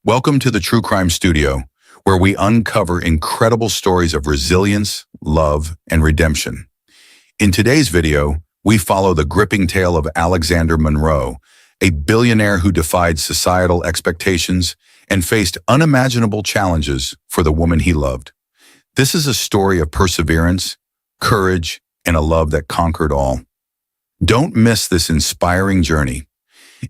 Welcome to the True Crime Studio, where we uncover incredible stories of resilience, love, and redemption. In today's video, we follow the gripping tale of Alexander Monroe, a billionaire who defied societal expectations and faced unimaginable challenges for the woman he loved. This is a story of perseverance, courage, and a love that conquered all. Don't miss this inspiring journey.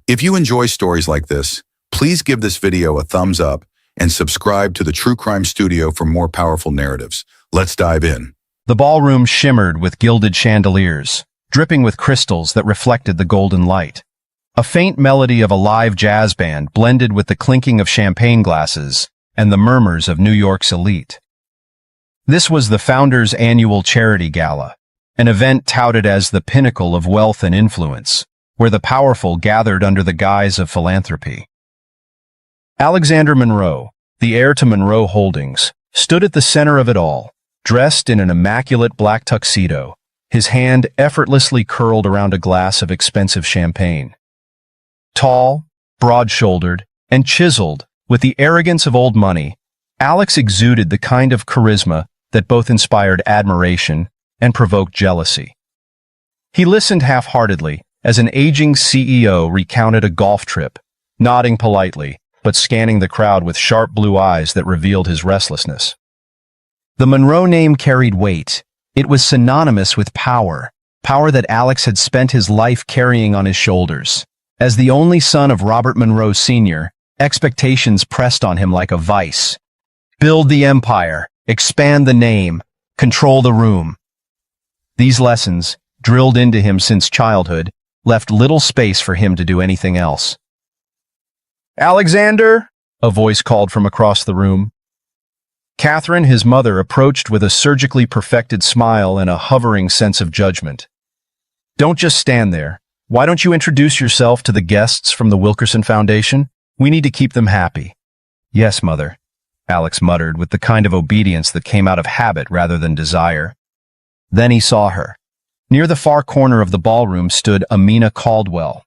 If you enjoy stories like this, please give this video a thumbs up and subscribe to the True Crime Studio for more powerful narratives. Let's dive in. The ballroom shimmered with gilded chandeliers, dripping with crystals that reflected the golden light. A faint melody of a live jazz band blended with the clinking of champagne glasses and the murmurs of New York's elite. This was the Founders' Annual Charity Gala, an event touted as the pinnacle of wealth and influence, where the powerful gathered under the guise of philanthropy. Alexander Monroe, the heir to Monroe Holdings, stood at the center of it all, dressed in an immaculate black tuxedo, his hand effortlessly curled around a glass of expensive champagne. Tall, broad-shouldered, and chiseled with the arrogance of old money, Alex exuded the kind of charisma that both inspired admiration and provoked jealousy. He listened half-heartedly as an aging CEO recounted a golf trip, nodding politely, but scanning the crowd with sharp blue eyes that revealed his restlessness. The Monroe name carried weight. It was synonymous with power, power that Alex had spent his life carrying on his shoulders. As the only son of Robert Monroe Sr., expectations pressed on him like a vice. Build the empire, expand the name, control the room. These lessons, drilled into him since childhood, left little space for him to do anything else. "Alexander," a voice called from across the room. Catherine, his mother, approached with a surgically perfected smile and a hovering sense of judgment. "Don't just stand there. Why don't you introduce yourself to the guests from the Wilkerson Foundation? We need to keep them happy." "Yes, Mother," Alex muttered with the kind of obedience that came out of habit rather than desire. Then he saw her. Near the far corner of the ballroom stood Amina Caldwell.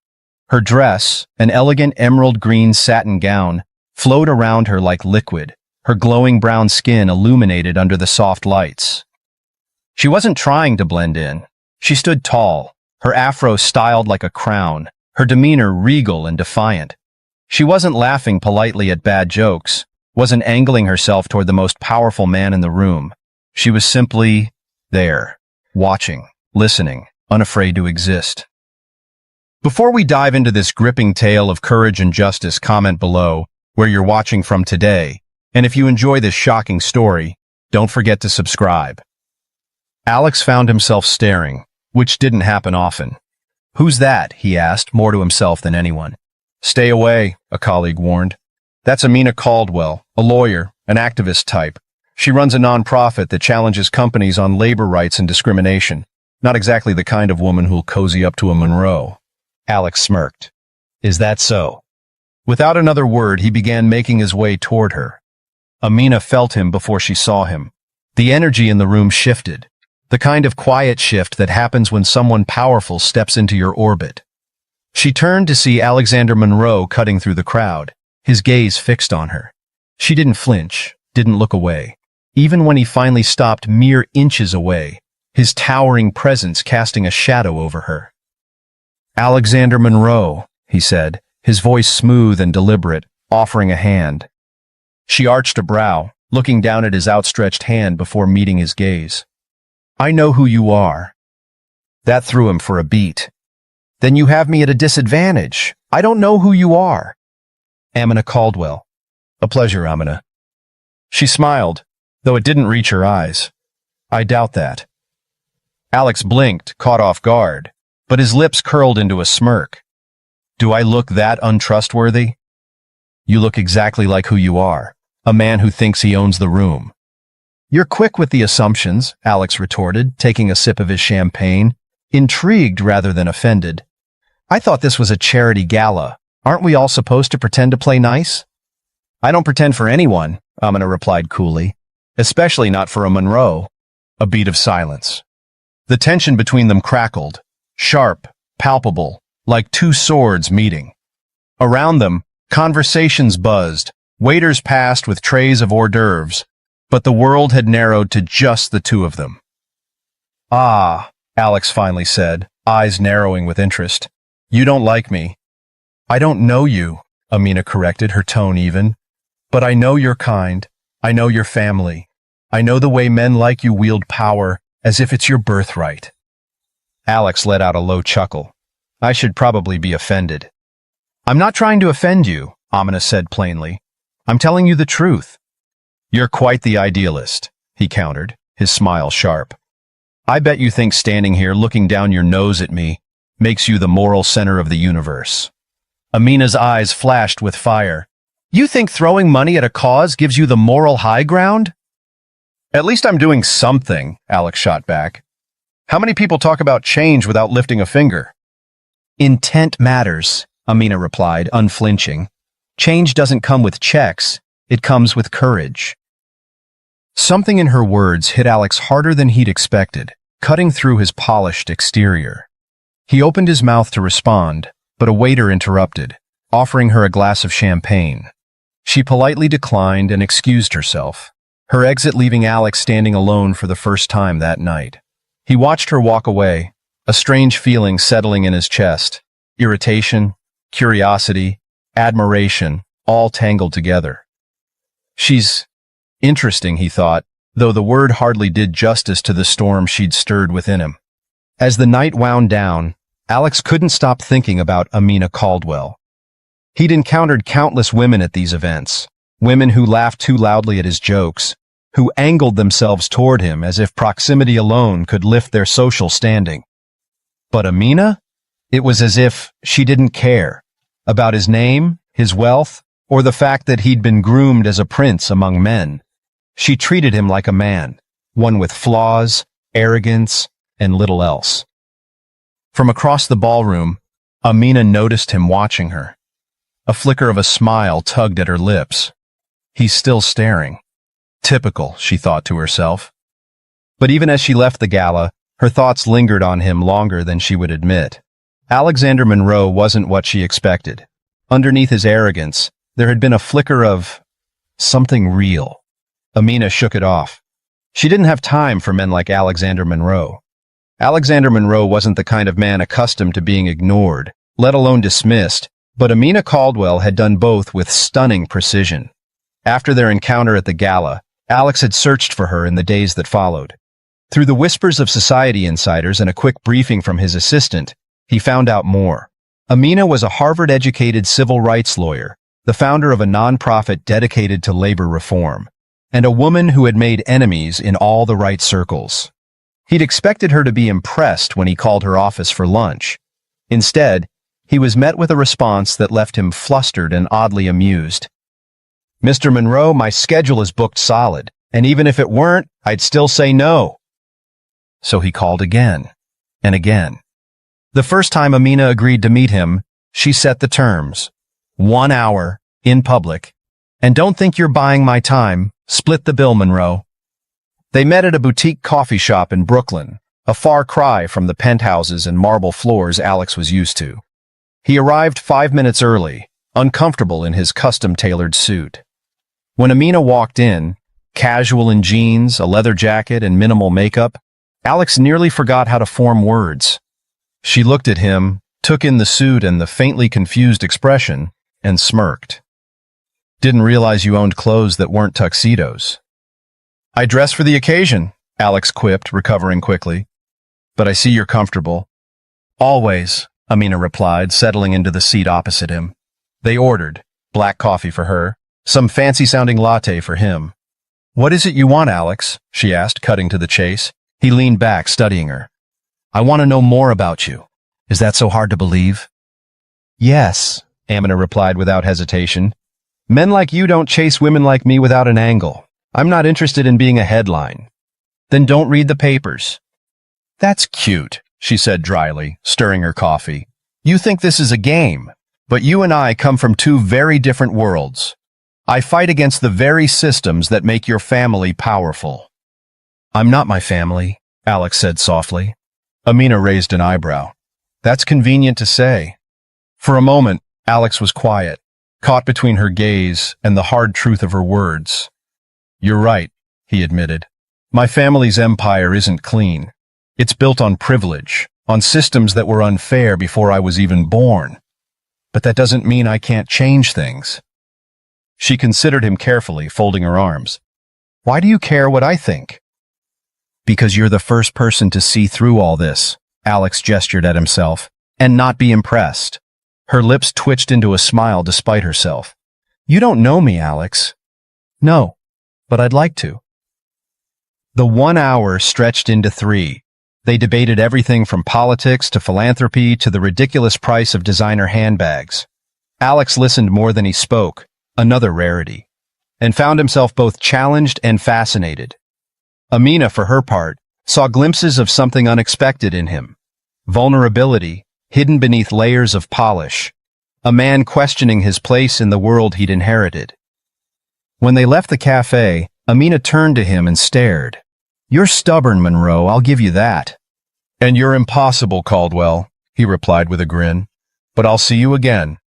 Her dress, an elegant emerald green satin gown, flowed around her like liquid, her glowing brown skin illuminated under the soft lights. She wasn't trying to blend in. She stood tall, her afro styled like a crown, her demeanor regal and defiant. She wasn't laughing politely at bad jokes, wasn't angling herself toward the most powerful man in the room. She was simply there, watching, listening, unafraid to exist. Before we dive into this gripping tale of courage and justice, comment below where you're watching from today, and if you enjoy this shocking story, don't forget to subscribe. Alex found himself staring, which didn't happen often. "Who's that?" he asked, more to himself than anyone. "Stay away," a colleague warned. "That's Amina Caldwell, a lawyer, an activist type. She runs a nonprofit that challenges companies on labor rights and discrimination. Not exactly the kind of woman who'll cozy up to a Monroe." Alex smirked. "Is that so?" Without another word, he began making his way toward her. Amina felt him before she saw him. The energy in the room shifted, the kind of quiet shift that happens when someone powerful steps into your orbit. She turned to see Alexander Monroe cutting through the crowd, his gaze fixed on her. She didn't flinch, didn't look away. Even when he finally stopped mere inches away, his towering presence casting a shadow over her. "Alexander Monroe," he said, his voice smooth and deliberate, offering a hand. She arched a brow, looking down at his outstretched hand before meeting his gaze. "I know who you are." That threw him for a beat. "Then you have me at a disadvantage. I don't know who you are." "Amina Caldwell." "A pleasure, Amina." She smiled, though it didn't reach her eyes. "I doubt that." Alex blinked, caught off guard, but his lips curled into a smirk. "Do I look that untrustworthy?" "You look exactly like who you are, a man who thinks he owns the room." "You're quick with the assumptions," Alex retorted, taking a sip of his champagne, intrigued rather than offended. "I thought this was a charity gala. Aren't we all supposed to pretend to play nice?" "I don't pretend for anyone," Amina replied coolly, "especially not for a Monroe." A beat of silence. The tension between them crackled, sharp, palpable, like two swords meeting. Around them, conversations buzzed, Waiters passed with trays of hors d'oeuvres, but the world had narrowed to just the two of them. "Ah," Alex finally said, eyes narrowing with interest. "You don't like me." "I don't know you," Amina corrected, her tone even. "But I know your kind. I know your family. I know the way men like you wield power, as if it's your birthright." Alex let out a low chuckle. "I should probably be offended." "I'm not trying to offend you," Amina said plainly. "I'm telling you the truth." "You're quite the idealist," he countered, his smile sharp. "I bet you think standing here looking down your nose at me makes you the moral center of the universe." Amina's eyes flashed with fire. "You think throwing money at a cause gives you the moral high ground?" "At least I'm doing something," Alex shot back. "How many people talk about change without lifting a finger?" "Intent matters," Amina replied, unflinching. "Change doesn't come with checks, it comes with courage." Something in her words hit Alex harder than he'd expected, cutting through his polished exterior. He opened his mouth to respond, but a waiter interrupted, offering her a glass of champagne. She politely declined and excused herself, her exit leaving Alex standing alone for the first time that night. He watched her walk away, a strange feeling settling in his chest, irritation, curiosity, admiration, all tangled together. "She's interesting," he thought, though the word hardly did justice to the storm she'd stirred within him. As the night wound down, Alex couldn't stop thinking about Amina Caldwell. He'd encountered countless women at these events, women who laughed too loudly at his jokes, who angled themselves toward him as if proximity alone could lift their social standing. But Amina? It was as if she didn't care about his name, his wealth, or the fact that he'd been groomed as a prince among men. She treated him like a man, one with flaws, arrogance, and little else. From across the ballroom, Amina noticed him watching her. A flicker of a smile tugged at her lips. He's still staring. Typical, she thought to herself. But even as she left the gala, her thoughts lingered on him longer than she would admit. Alexander Monroe wasn't what she expected. Underneath his arrogance, there had been a flicker of something real. Amina shook it off. She didn't have time for men like Alexander Monroe. Alexander Monroe wasn't the kind of man accustomed to being ignored, let alone dismissed, but Amina Caldwell had done both with stunning precision. After their encounter at the gala, Alex had searched for her in the days that followed. Through the whispers of society insiders and a quick briefing from his assistant, he found out more. Amina was a Harvard-educated civil rights lawyer, the founder of a nonprofit dedicated to labor reform, and a woman who had made enemies in all the right circles. He'd expected her to be impressed when he called her office for lunch. Instead, he was met with a response that left him flustered and oddly amused. "Mr. Monroe, my schedule is booked solid, and even if it weren't, I'd still say no." So he called again, and again. The first time Amina agreed to meet him, she set the terms. 1 hour, in public. "And don't think you're buying my time. Split the bill, Monroe." They met at a boutique coffee shop in Brooklyn, a far cry from the penthouses and marble floors Alex was used to. He arrived 5 minutes early, uncomfortable in his custom-tailored suit. When Amina walked in, casual in jeans, a leather jacket, and minimal makeup, Alex nearly forgot how to form words. She looked at him, took in the suit and the faintly confused expression, and smirked. "Didn't realize you owned clothes that weren't tuxedos." "I dress for the occasion," Alex quipped, recovering quickly. "But I see you're comfortable." "Always," Amina replied, settling into the seat opposite him. They ordered, black coffee for her, some fancy-sounding latte for him. "What is it you want, Alex?" she asked, cutting to the chase. He leaned back, studying her. "I want to know more about you. Is that so hard to believe?" "Yes," Amina replied without hesitation. "Men like you don't chase women like me without an angle. I'm not interested in being a headline." "Then don't read the papers." "That's cute," she said dryly, stirring her coffee. "You think this is a game, but you and I come from two very different worlds. I fight against the very systems that make your family powerful." "I'm not my family," Alex said softly. Amina raised an eyebrow. "That's convenient to say." For a moment, Alex was quiet, caught between her gaze and the hard truth of her words. "You're right," he admitted. "My family's empire isn't clean. It's built on privilege, on systems that were unfair before I was even born. But that doesn't mean I can't change things." She considered him carefully, folding her arms. "Why do you care what I think?" "Because you're the first person to see through all this," Alex gestured at himself, "and not be impressed." Her lips twitched into a smile despite herself. "You don't know me, Alex." "No, but I'd like to." The 1 hour stretched into 3. They debated everything from politics to philanthropy to the ridiculous price of designer handbags. Alex listened more than he spoke, another rarity, and found himself both challenged and fascinated. Amina, for her part, saw glimpses of something unexpected in him. Vulnerability, hidden beneath layers of polish. A man questioning his place in the world he'd inherited. When they left the cafe, Amina turned to him and stared. "You're stubborn, Monroe, I'll give you that." "And you're impossible, Caldwell," he replied with a grin. "But I'll see you again."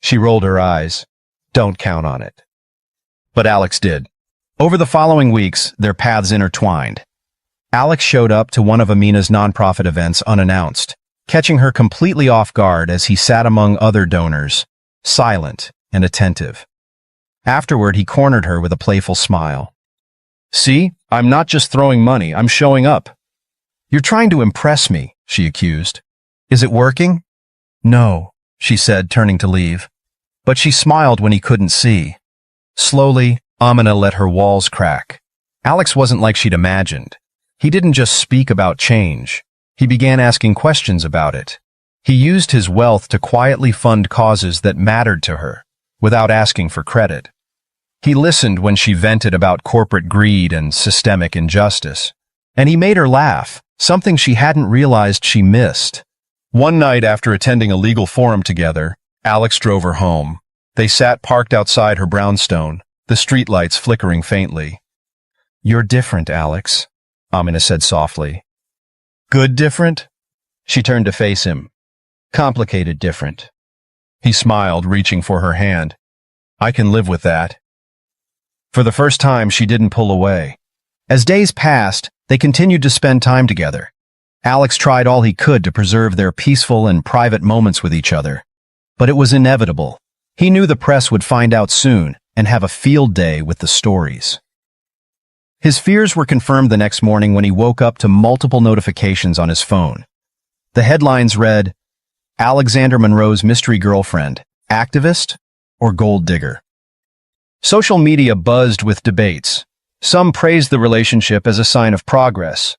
She rolled her eyes. "Don't count on it." But Alex did. Over the following weeks, their paths intertwined. Alex showed up to one of Amina's nonprofit events unannounced, catching her completely off guard as he sat among other donors, silent and attentive. Afterward, he cornered her with a playful smile. "See, I'm not just throwing money, I'm showing up." "You're trying to impress me," she accused. "Is it working?" "No," she said, turning to leave. But she smiled when he couldn't see. Slowly, Amina let her walls crack. Alex wasn't like she'd imagined. He didn't just speak about change. He began asking questions about it. He used his wealth to quietly fund causes that mattered to her, without asking for credit. He listened when she vented about corporate greed and systemic injustice. And he made her laugh, something she hadn't realized she missed. One night after attending a legal forum together, Alex drove her home. They sat parked outside her brownstone, the streetlights flickering faintly. "You're different, Alex," Amina said softly. "Good different?" She turned to face him. "Complicated different." He smiled, reaching for her hand. "I can live with that." For the first time, she didn't pull away. As days passed, they continued to spend time together. Alex tried all he could to preserve their peaceful and private moments with each other. But it was inevitable. He knew the press would find out soon and have a field day with the stories. His fears were confirmed the next morning when he woke up to multiple notifications on his phone. The headlines read, "Alexander Monroe's mystery girlfriend, activist or gold digger?" Social media buzzed with debates. Some praised the relationship as a sign of progress.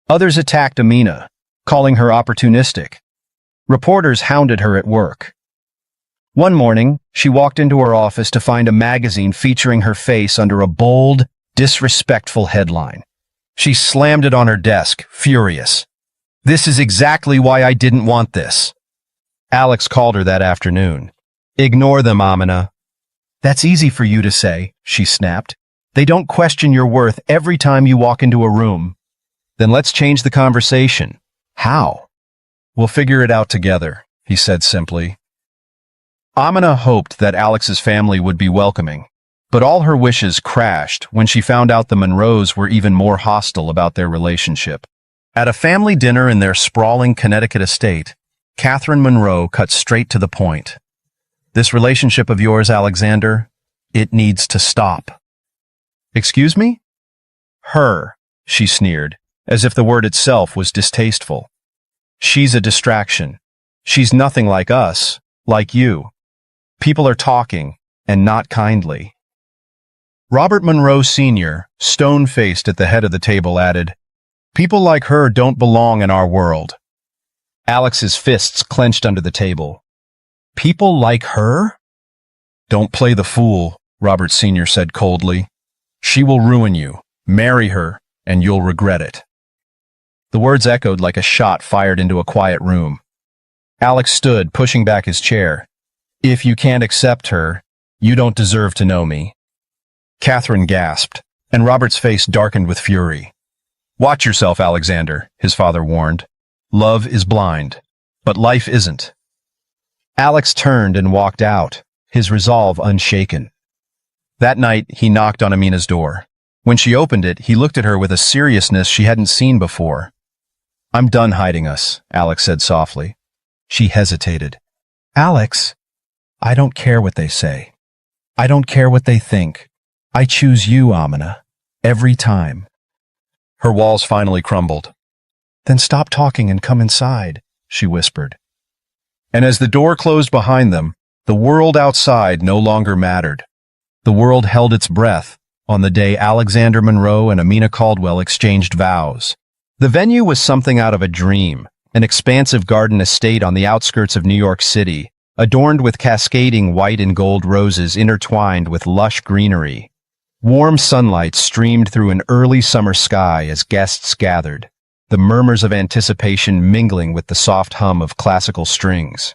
Others attacked Amina, calling her opportunistic. Reporters hounded her at work. One morning, she walked into her office to find a magazine featuring her face under a bold, disrespectful headline. She slammed it on her desk, furious. "This is exactly why I didn't want this." Alex called her that afternoon. "Ignore them, Amina." "That's easy for you to say," she snapped. "They don't question your worth every time you walk into a room." "Then let's change the conversation." "How?" "We'll figure it out together," he said simply. Amina hoped that Alex's family would be welcoming, but all her wishes crashed when she found out the Monroes were even more hostile about their relationship. At a family dinner in their sprawling Connecticut estate, Catherine Monroe cut straight to the point. "This relationship of yours, Alexander, it needs to stop." "Excuse me?" "Her," she sneered, as if the word itself was distasteful. "She's a distraction. She's nothing like us, like you. People are talking, and not kindly." Robert Monroe Sr., stone-faced at the head of the table, added, "People like her don't belong in our world." Alex's fists clenched under the table. "People like her?" "Don't play the fool," Robert Sr. said coldly. "She will ruin you. Marry her, and you'll regret it." The words echoed like a shot fired into a quiet room. Alex stood, pushing back his chair. "If you can't accept her, you don't deserve to know me." Catherine gasped, and Robert's face darkened with fury. "Watch yourself, Alexander," his father warned. "Love is blind, but life isn't." Alex turned and walked out, his resolve unshaken. That night, he knocked on Amina's door. When she opened it, he looked at her with a seriousness she hadn't seen before. "I'm done hiding us," Alex said softly. She hesitated. "Alex, I don't care what they say. I don't care what they think. I choose you, Amina. Every time." Her walls finally crumbled. "Then stop talking and come inside," she whispered. And as the door closed behind them, the world outside no longer mattered. The world held its breath on the day Alexander Monroe and Amina Caldwell exchanged vows. The venue was something out of a dream, an expansive garden estate on the outskirts of New York City, adorned with cascading white and gold roses intertwined with lush greenery. Warm sunlight streamed through an early summer sky as guests gathered, the murmurs of anticipation mingling with the soft hum of classical strings.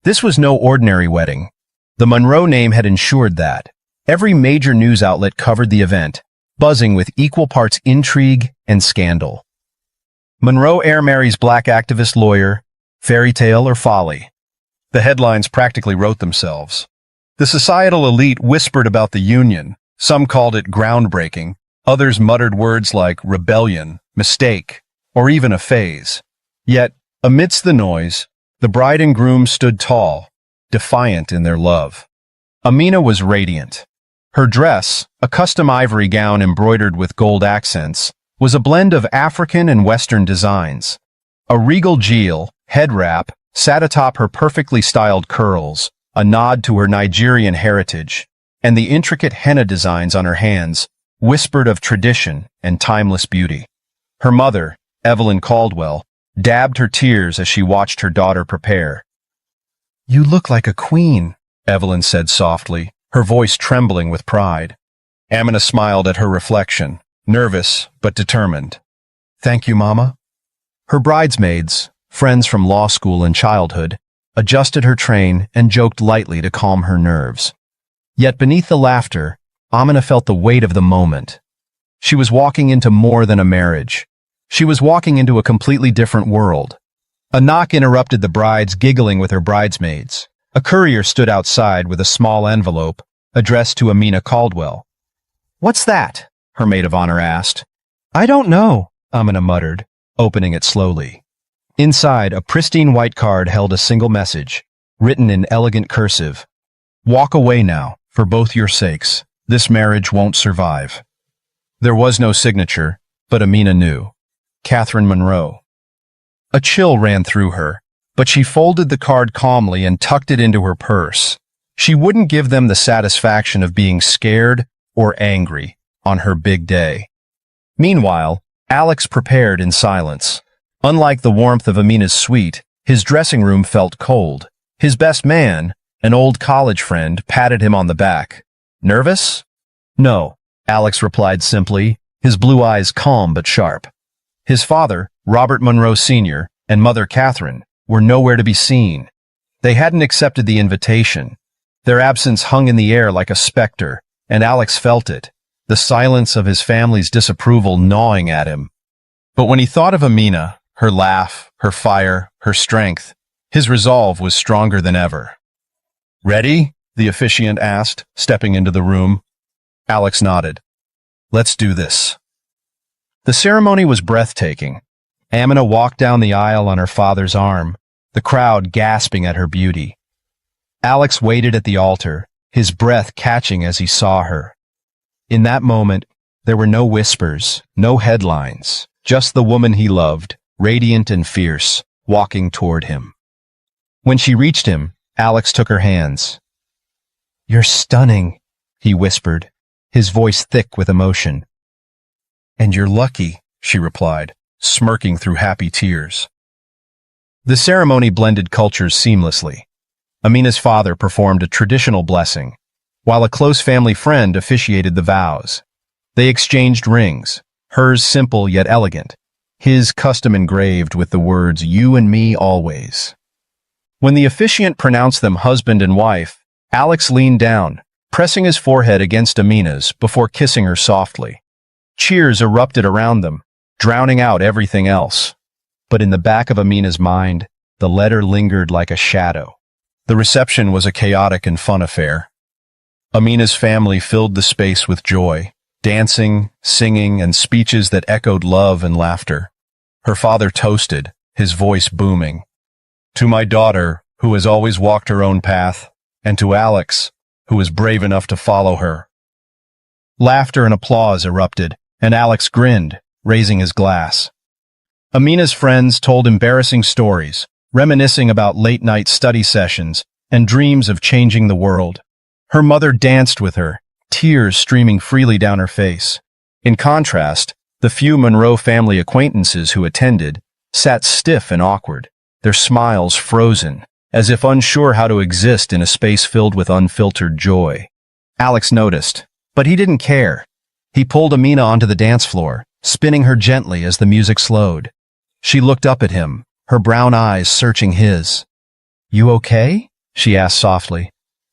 This was no ordinary wedding. The Monroe name had ensured that. Every major news outlet covered the event, buzzing with equal parts intrigue and scandal. Monroe heir marries black activist lawyer, fairy tale or folly. The headlines practically wrote themselves. The societal elite whispered about the union. Some called it groundbreaking. Others muttered words like rebellion, mistake, or even a phase. Yet, amidst the noise, the bride and groom stood tall, defiant in their love. Amina was radiant. Her dress, a custom ivory gown embroidered with gold accents, was a blend of African and Western designs. A regal jewel, head wrap, sat atop her perfectly styled curls, a nod to her Nigerian heritage, and the intricate henna designs on her hands whispered of tradition and timeless beauty. Her mother, Evelyn Caldwell, dabbed her tears as she watched her daughter prepare. "You look like a queen," Evelyn said softly, her voice trembling with pride. Amina smiled at her reflection, nervous but determined. "Thank you, Mama." Her bridesmaids, friends from law school and childhood, adjusted her train and joked lightly to calm her nerves. Yet beneath the laughter, Amina felt the weight of the moment. She was walking into more than a marriage. She was walking into a completely different world. A knock interrupted the brides giggling with her bridesmaids. A courier stood outside with a small envelope addressed to Amina Caldwell. "What's that?" her maid of honor asked. "I don't know," Amina muttered, opening it slowly. Inside, a pristine white card held a single message, written in elegant cursive. "Walk away now, for both your sakes. This marriage won't survive." There was no signature, but Amina knew. Catherine Monroe. A chill ran through her, but she folded the card calmly and tucked it into her purse. She wouldn't give them the satisfaction of being scared or angry on her big day. Meanwhile, Alex prepared in silence. Unlike the warmth of Amina's suite, his dressing room felt cold. His best man, an old college friend, patted him on the back. "Nervous?" "No," Alex replied simply, his blue eyes calm but sharp. His father, Robert Monroe Sr., and mother Catherine, were nowhere to be seen. They hadn't accepted the invitation. Their absence hung in the air like a specter, and Alex felt it, the silence of his family's disapproval gnawing at him. But when he thought of Amina, her laugh, her fire, her strength, his resolve was stronger than ever. "Ready?" the officiant asked, stepping into the room. Alex nodded. "Let's do this." The ceremony was breathtaking. Amina walked down the aisle on her father's arm, the crowd gasping at her beauty. Alex waited at the altar, his breath catching as he saw her. In that moment, there were no whispers, no headlines, just the woman he loved, radiant and fierce, walking toward him. When she reached him, Alex took her hands. "You're stunning," he whispered, his voice thick with emotion. "And you're lucky," she replied, smirking through happy tears. The ceremony blended cultures seamlessly. Amina's father performed a traditional blessing, while a close family friend officiated the vows. They exchanged rings, hers simple yet elegant, his custom engraved with the words, "You and me always." When the officiant pronounced them husband and wife, Alex leaned down, pressing his forehead against Amina's before kissing her softly. Cheers erupted around them, drowning out everything else. But in the back of Amina's mind, the letter lingered like a shadow. The reception was a chaotic and fun affair. Amina's family filled the space with joy, dancing, singing, and speeches that echoed love and laughter. Her father toasted, his voice booming. To my daughter, who has always walked her own path, and to Alex, who was brave enough to follow her. Laughter and applause erupted, and Alex grinned, raising his glass. Amina's friends told embarrassing stories, reminiscing about late-night study sessions and dreams of changing the world. Her mother danced with her, tears streaming freely down her face. In contrast, the few Monroe family acquaintances who attended sat stiff and awkward, their smiles frozen, as if unsure how to exist in a space filled with unfiltered joy. Alex noticed, but he didn't care. He pulled Amina onto the dance floor, spinning her gently as the music slowed. She looked up at him, her brown eyes searching his. "You okay?" she asked softly.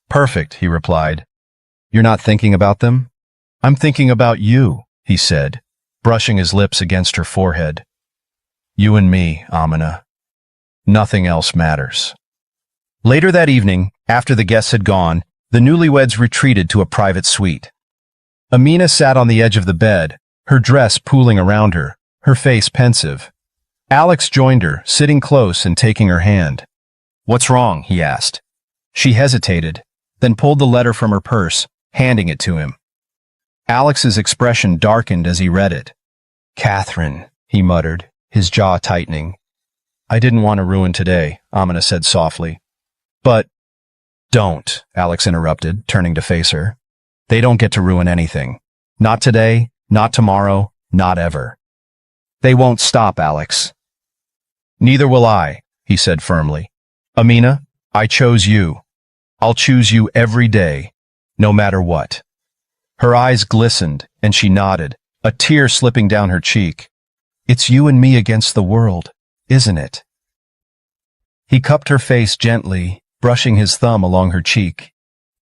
"Perfect," he replied. "You're not thinking about them?" "I'm thinking about you," he said, brushing his lips against her forehead. "You and me, Amina. Nothing else matters." Later that evening, after the guests had gone, the newlyweds retreated to a private suite. Amina sat on the edge of the bed, her dress pooling around her, her face pensive. Alex joined her, sitting close and taking her hand. "What's wrong?" he asked. She hesitated, then pulled the letter from her purse, handing it to him. Alex's expression darkened as he read it. "Catherine," he muttered, his jaw tightening. "I didn't want to ruin today," Amina said softly. "But—" "Don't," Alex interrupted, turning to face her. "They don't get to ruin anything. Not today, not tomorrow, not ever." "They won't stop, Alex." "Neither will I," he said firmly. "Amina, I chose you. I'll choose you every day, no matter what." Her eyes glistened, and she nodded, a tear slipping down her cheek. "It's you and me against the world, isn't it?" He cupped her face gently, brushing his thumb along her cheek.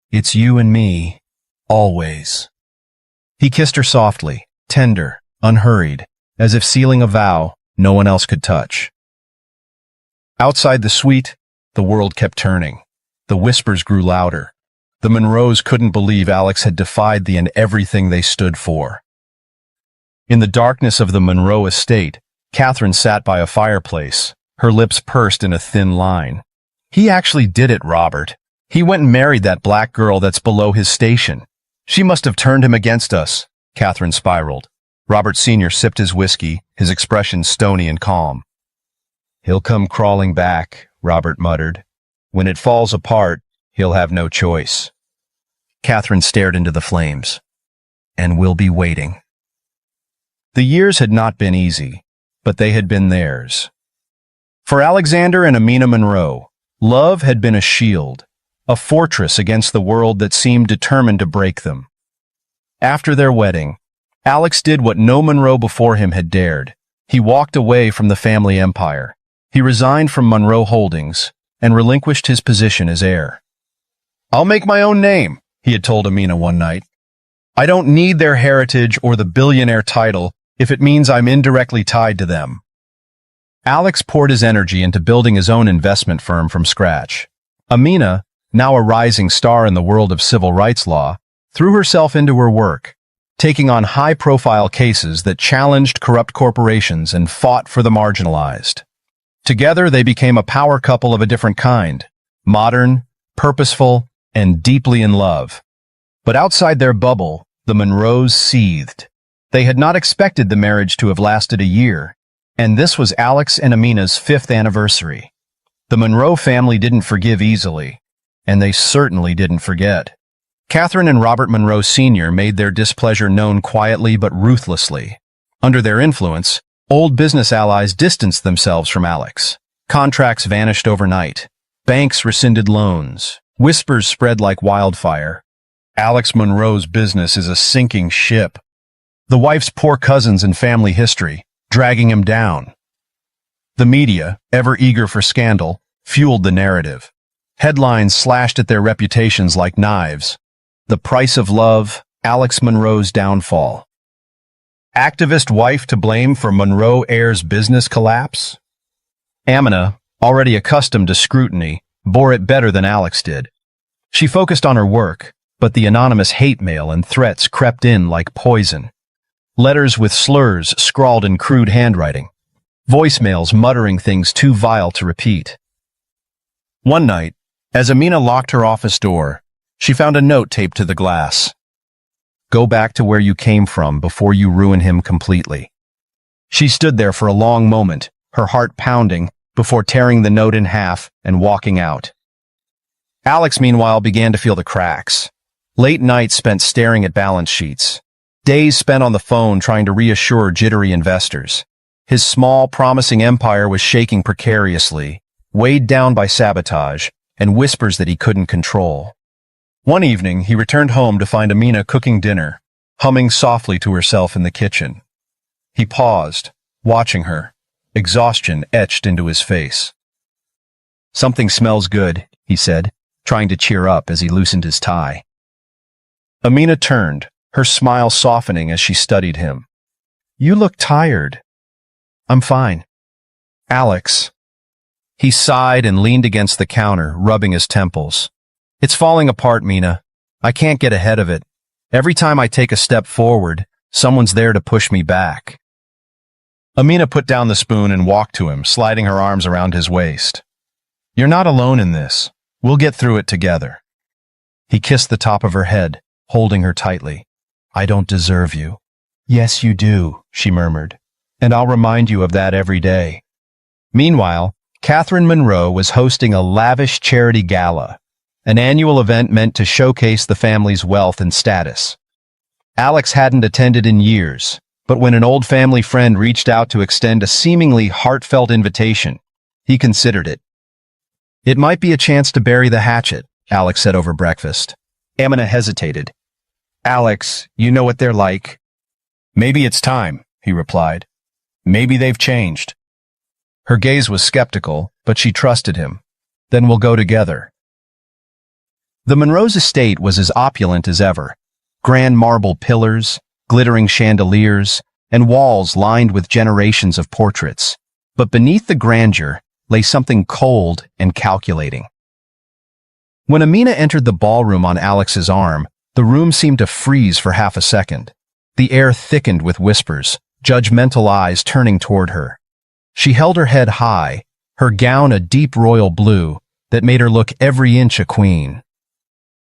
"It's you and me, always." He kissed her softly, tender, unhurried, as if sealing a vow no one else could touch. Outside the suite, the world kept turning. The whispers grew louder. The Monroes couldn't believe Alex had defied the and everything they stood for. In the darkness of the Monroe estate, Catherine sat by a fireplace, her lips pursed in a thin line. "He actually did it, Robert. He went and married that black girl that's below his station. She must have turned him against us," Catherine spiraled. Robert Sr. sipped his whiskey, his expression stony and calm. "He'll come crawling back," Robert muttered. "When it falls apart, he'll have no choice." Catherine stared into the flames. "And we'll be waiting." The years had not been easy, but they had been theirs. For Alexander and Amina Monroe, love had been a shield, a fortress against the world that seemed determined to break them. After their wedding, Alex did what no Monroe before him had dared. He walked away from the family empire. He resigned from Monroe Holdings and relinquished his position as heir. "I'll make my own name," he had told Amina one night. "I don't need their heritage or the billionaire title if it means I'm indirectly tied to them." Alex poured his energy into building his own investment firm from scratch. Amina, now a rising star in the world of civil rights law, threw herself into her work, taking on high-profile cases that challenged corrupt corporations and fought for the marginalized. Together, they became a power couple of a different kind, modern, purposeful, and deeply in love. But outside their bubble, the Monroes seethed. They had not expected the marriage to have lasted a year, and this was Alex and Amina's 5th anniversary. The Monroe family didn't forgive easily, and they certainly didn't forget. Catherine and Robert Monroe Sr. made their displeasure known quietly but ruthlessly. Under their influence, old business allies distanced themselves from Alex. Contracts vanished overnight. Banks rescinded loans. Whispers spread like wildfire. Alex Monroe's business is a sinking ship. The wife's poor cousins and family history, dragging him down. The media, ever eager for scandal, fueled the narrative. Headlines slashed at their reputations like knives. The price of love, Alex Monroe's downfall. Activist wife to blame for Monroe heir's business collapse? Amina, already accustomed to scrutiny, bore it better than Alex did. She focused on her work, but the anonymous hate mail and threats crept in like poison. Letters with slurs scrawled in crude handwriting. Voicemails muttering things too vile to repeat. One night, as Amina locked her office door, she found a note taped to the glass. Go back to where you came from before you ruin him completely. She stood there for a long moment, her heart pounding, before tearing the note in half and walking out. Alex, meanwhile, began to feel the cracks. Late nights spent staring at balance sheets. Days spent on the phone trying to reassure jittery investors. His small, promising empire was shaking precariously, weighed down by sabotage and whispers that he couldn't control. One evening, he returned home to find Amina cooking dinner, humming softly to herself in the kitchen. He paused, watching her, exhaustion etched into his face. Something smells good, he said, trying to cheer up as he loosened his tie. Amina turned, her smile softening as she studied him. You look tired. I'm fine. Alex. He sighed and leaned against the counter, rubbing his temples. It's falling apart, Mina. I can't get ahead of it. Every time I take a step forward, someone's there to push me back. Amina put down the spoon and walked to him, sliding her arms around his waist. You're not alone in this. We'll get through it together. He kissed the top of her head, holding her tightly. I don't deserve you. Yes, you do, she murmured. And I'll remind you of that every day. Meanwhile, Catherine Monroe was hosting a lavish charity gala, an annual event meant to showcase the family's wealth and status. Alex hadn't attended in years, but when an old family friend reached out to extend a seemingly heartfelt invitation, he considered it. It might be a chance to bury the hatchet, Alex said over breakfast. Amina hesitated. Alex, you know what they're like. Maybe it's time, he replied. Maybe they've changed. Her gaze was skeptical, but she trusted him. Then we'll go together. The Monroe's estate was as opulent as ever. Grand marble pillars, glittering chandeliers, and walls lined with generations of portraits. But beneath the grandeur lay something cold and calculating. When Amina entered the ballroom on Alex's arm, the room seemed to freeze for half a second. The air thickened with whispers, judgmental eyes turning toward her. She held her head high, her gown a deep royal blue that made her look every inch a queen.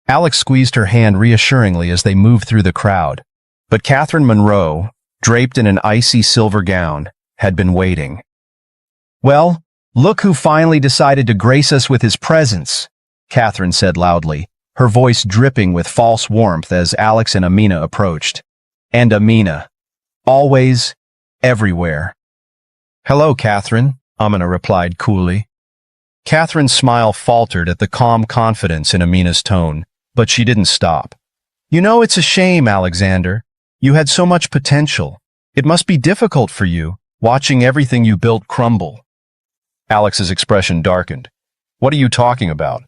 Alex squeezed her hand reassuringly as they moved through the crowd, but Catherine Monroe, draped in an icy silver gown, had been waiting. Well, look who finally decided to grace us with his presence, Catherine said loudly, her voice dripping with false warmth as Alex and Amina approached. And Amina. Always, everywhere. Hello, Catherine, Amina replied coolly. Catherine's smile faltered at the calm confidence in Amina's tone, but she didn't stop. You know, it's a shame, Alexander. You had so much potential. It must be difficult for you, watching everything you built crumble. Alex's expression darkened. What are you talking about?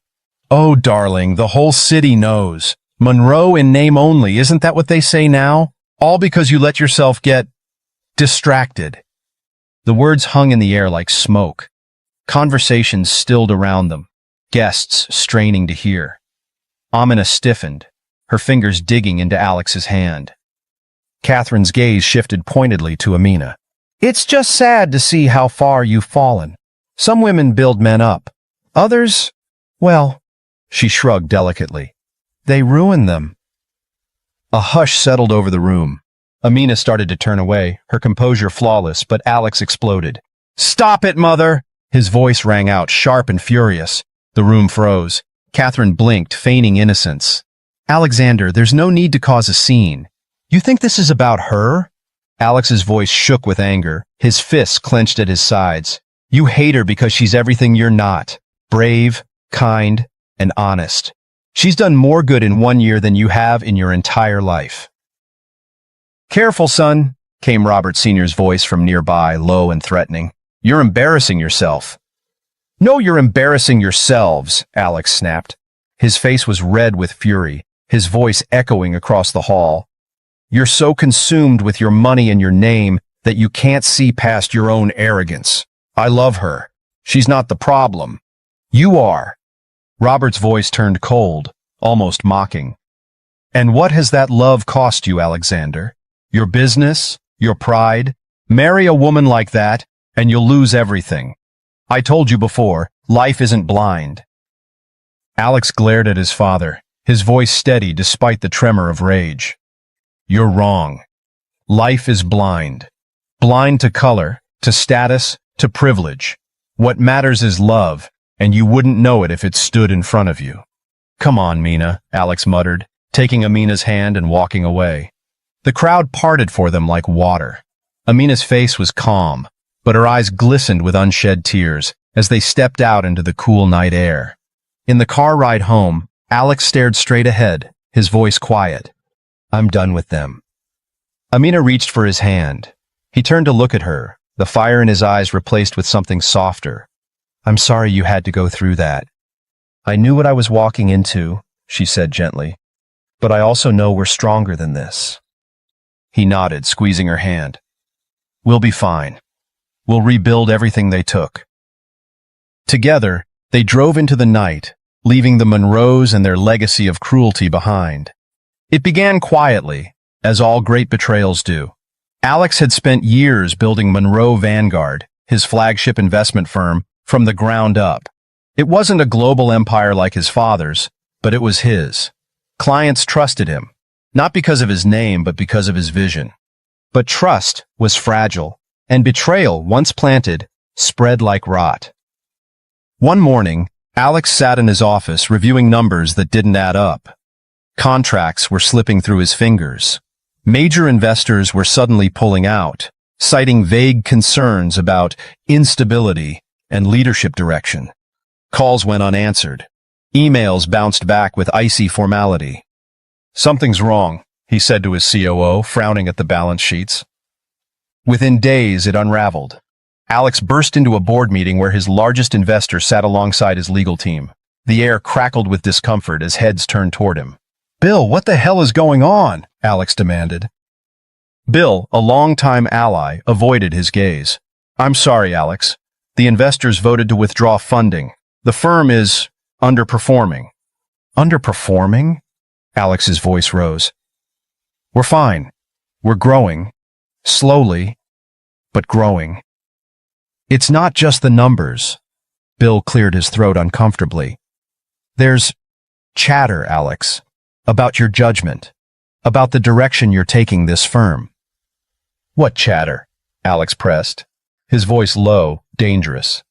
Oh, darling, the whole city knows. Monroe in name only, isn't that what they say now? All because you let yourself get distracted. The words hung in the air like smoke. Conversations stilled around them, guests straining to hear. Amina stiffened, her fingers digging into Alex's hand. Catherine's gaze shifted pointedly to Amina. It's just sad to see how far you've fallen. Some women build men up. Others, well, she shrugged delicately. They ruin them. A hush settled over the room. Amina started to turn away, her composure flawless, but Alex exploded. Stop it, mother! His voice rang out, sharp and furious. The room froze. Catherine blinked, feigning innocence. Alexander, there's no need to cause a scene. You think this is about her? Alex's voice shook with anger, his fists clenched at his sides. You hate her because she's everything you're not. Brave, kind, and honest. She's done more good in 1 year than you have in your entire life. Careful, son, came Robert Sr.'s voice from nearby, low and threatening. You're embarrassing yourself. No, you're embarrassing yourselves, Alex snapped. His face was red with fury, his voice echoing across the hall. You're so consumed with your money and your name that you can't see past your own arrogance. I love her. She's not the problem. You are. Robert's voice turned cold, almost mocking. And what has that love cost you, Alexander? Your business? Your pride? Marry a woman like that, and you'll lose everything. I told you before, life isn't blind. Alex glared at his father, his voice steady despite the tremor of rage. You're wrong. Life is blind. Blind to color, to status, to privilege. What matters is love, and you wouldn't know it if it stood in front of you. Come on, Mina, Alex muttered, taking Amina's hand and walking away. The crowd parted for them like water. Amina's face was calm, but her eyes glistened with unshed tears as they stepped out into the cool night air. In the car ride home, Alex stared straight ahead, his voice quiet. I'm done with them. Amina reached for his hand. He turned to look at her, the fire in his eyes replaced with something softer. I'm sorry you had to go through that. I knew what I was walking into, she said gently, but I also know we're stronger than this. He nodded, squeezing her hand. We'll be fine. We'll rebuild everything they took. Together, they drove into the night, leaving the Monroes and their legacy of cruelty behind. It began quietly, as all great betrayals do. Alex had spent years building Monroe Vanguard, his flagship investment firm, from the ground up. It wasn't a global empire like his father's, but it was his. Clients trusted him, not because of his name, but because of his vision. But trust was fragile, and betrayal, once planted, spread like rot. One morning, Alex sat in his office reviewing numbers that didn't add up. Contracts were slipping through his fingers. Major investors were suddenly pulling out, citing vague concerns about instability and leadership direction. Calls went unanswered. Emails bounced back with icy formality. Something's wrong, he said to his COO, frowning at the balance sheets. Within days, it unraveled. Alex burst into a board meeting where his largest investor sat alongside his legal team. The air crackled with discomfort as heads turned toward him. Bill, what the hell is going on? Alex demanded. Bill, a longtime ally, avoided his gaze. I'm sorry, Alex. The investors voted to withdraw funding. The firm is underperforming. Underperforming? Alex's voice rose. We're fine. We're growing. Slowly, but growing. It's not just the numbers. Bill cleared his throat uncomfortably. There's chatter, Alex, about your judgment, about the direction you're taking this firm. What chatter? Alex pressed, his voice low, dangerous.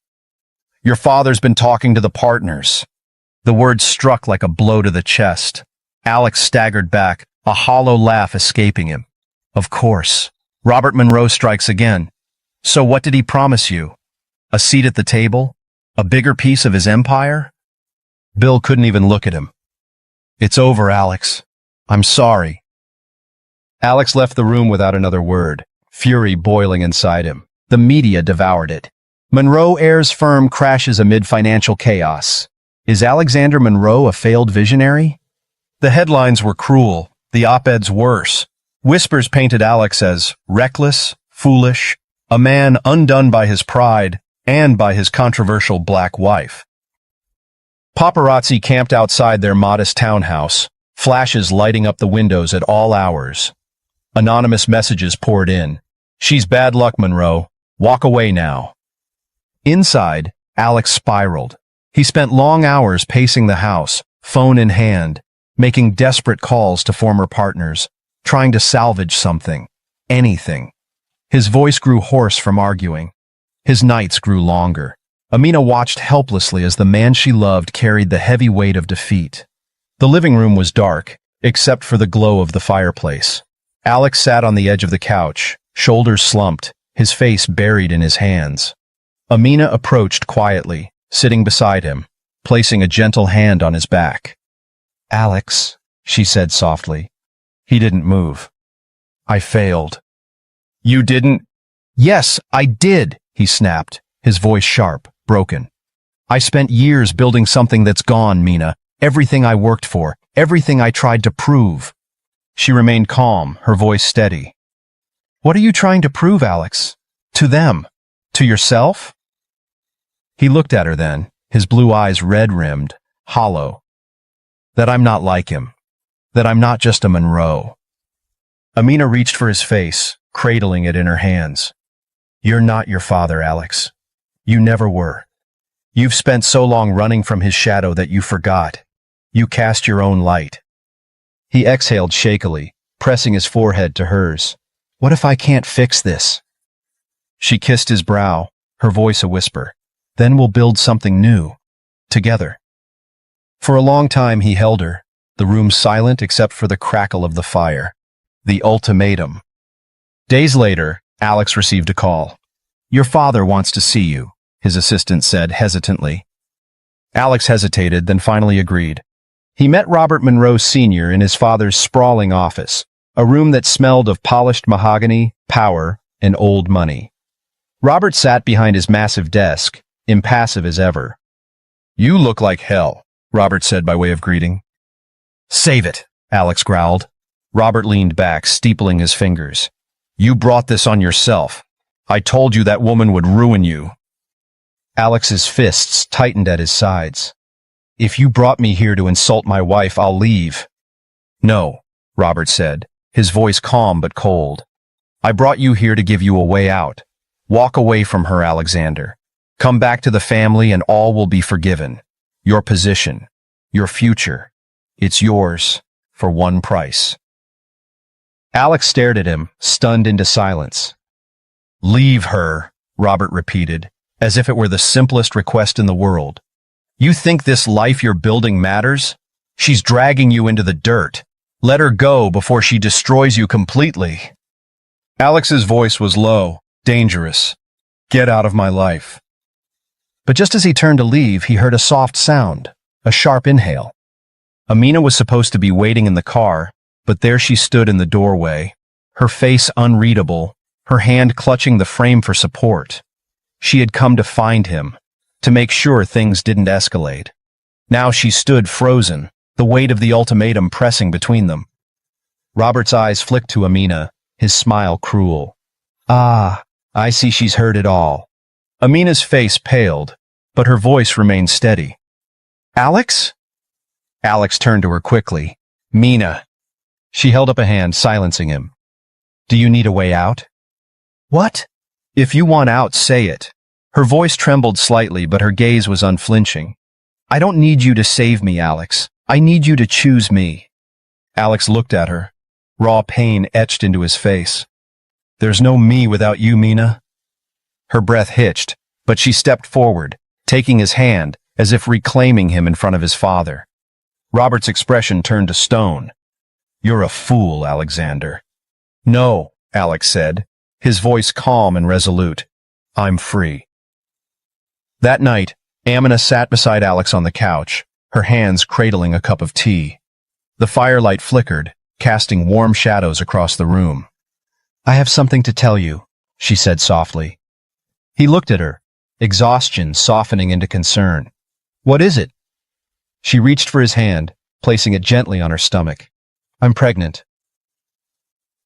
Your father's been talking to the partners. The word struck like a blow to the chest. Alex staggered back, a hollow laugh escaping him. Of course. Robert Monroe strikes again. So what did he promise you? A seat at the table? A bigger piece of his empire? Bill couldn't even look at him. It's over, Alex. I'm sorry. Alex left the room without another word, fury boiling inside him. The media devoured it. Monroe Heirs firm crashes amid financial chaos. Is Alexander Monroe a failed visionary? The headlines were cruel, the op-eds worse. Whispers painted Alex as reckless, foolish, a man undone by his pride and by his controversial black wife. Paparazzi camped outside their modest townhouse, flashes lighting up the windows at all hours. Anonymous messages poured in. She's bad luck, Monroe. Walk away now. Inside, Alex spiraled. He spent long hours pacing the house, phone in hand, making desperate calls to former partners, trying to salvage something, anything. His voice grew hoarse from arguing. His nights grew longer. Amina watched helplessly as the man she loved carried the heavy weight of defeat. The living room was dark, except for the glow of the fireplace. Alex sat on the edge of the couch, shoulders slumped, his face buried in his hands. Amina approached quietly, sitting beside him, placing a gentle hand on his back. Alex, she said softly. He didn't move. I failed. You didn't? Yes, I did, he snapped, his voice sharp, broken. I spent years building something that's gone, Mina. Everything I worked for, everything I tried to prove. She remained calm, her voice steady. What are you trying to prove, Alex? To them? To yourself? He looked at her then, his blue eyes red-rimmed, hollow. That I'm not like him. That I'm not just a Monroe. Amina reached for his face, cradling it in her hands. You're not your father, Alex. You never were. You've spent so long running from his shadow that you forgot. You cast your own light. He exhaled shakily, pressing his forehead to hers. What if I can't fix this? She kissed his brow, her voice a whisper. Then we'll build something new. Together. For a long time he held her, the room silent except for the crackle of the fire. The ultimatum. Days later, Alex received a call. Your father wants to see you, his assistant said hesitantly. Alex hesitated, then finally agreed. He met Robert Monroe Sr. in his father's sprawling office, a room that smelled of polished mahogany, power, and old money. Robert sat behind his massive desk, impassive as ever. You look like hell, Robert said by way of greeting. Save it, Alex growled. Robert leaned back, steepling his fingers. You brought this on yourself. I told you that woman would ruin you. Alex's fists tightened at his sides. If you brought me here to insult my wife, I'll leave. No, Robert said, his voice calm but cold. I brought you here to give you a way out. Walk away from her, Alexander. Come back to the family and all will be forgiven. Your position, your future, it's yours for one price. Alex stared at him, stunned into silence. Leave her, Robert repeated, as if it were the simplest request in the world. You think this life you're building matters? She's dragging you into the dirt. Let her go before she destroys you completely. Alex's voice was low, dangerous. Get out of my life. But just as he turned to leave, he heard a soft sound, a sharp inhale. Amina was supposed to be waiting in the car, but there she stood in the doorway, her face unreadable, her hand clutching the frame for support. She had come to find him, to make sure things didn't escalate. Now she stood frozen, the weight of the ultimatum pressing between them. Robert's eyes flicked to Amina, his smile cruel. Ah, I see she's heard it all. Amina's face paled, but her voice remained steady. Alex? Alex turned to her quickly. Mina. She held up a hand, silencing him. Do you need a way out? What? If you want out, say it. Her voice trembled slightly, but her gaze was unflinching. I don't need you to save me, Alex. I need you to choose me. Alex looked at her, raw pain etched into his face. There's no me without you, Mina. Her breath hitched, but she stepped forward, taking his hand, as if reclaiming him in front of his father. Robert's expression turned to stone. You're a fool, Alexander. No, Alex said, his voice calm and resolute. I'm free. That night, Amina sat beside Alex on the couch, her hands cradling a cup of tea. The firelight flickered, casting warm shadows across the room. I have something to tell you, she said softly. He looked at her, exhaustion softening into concern. What is it? She reached for his hand, placing it gently on her stomach. I'm pregnant.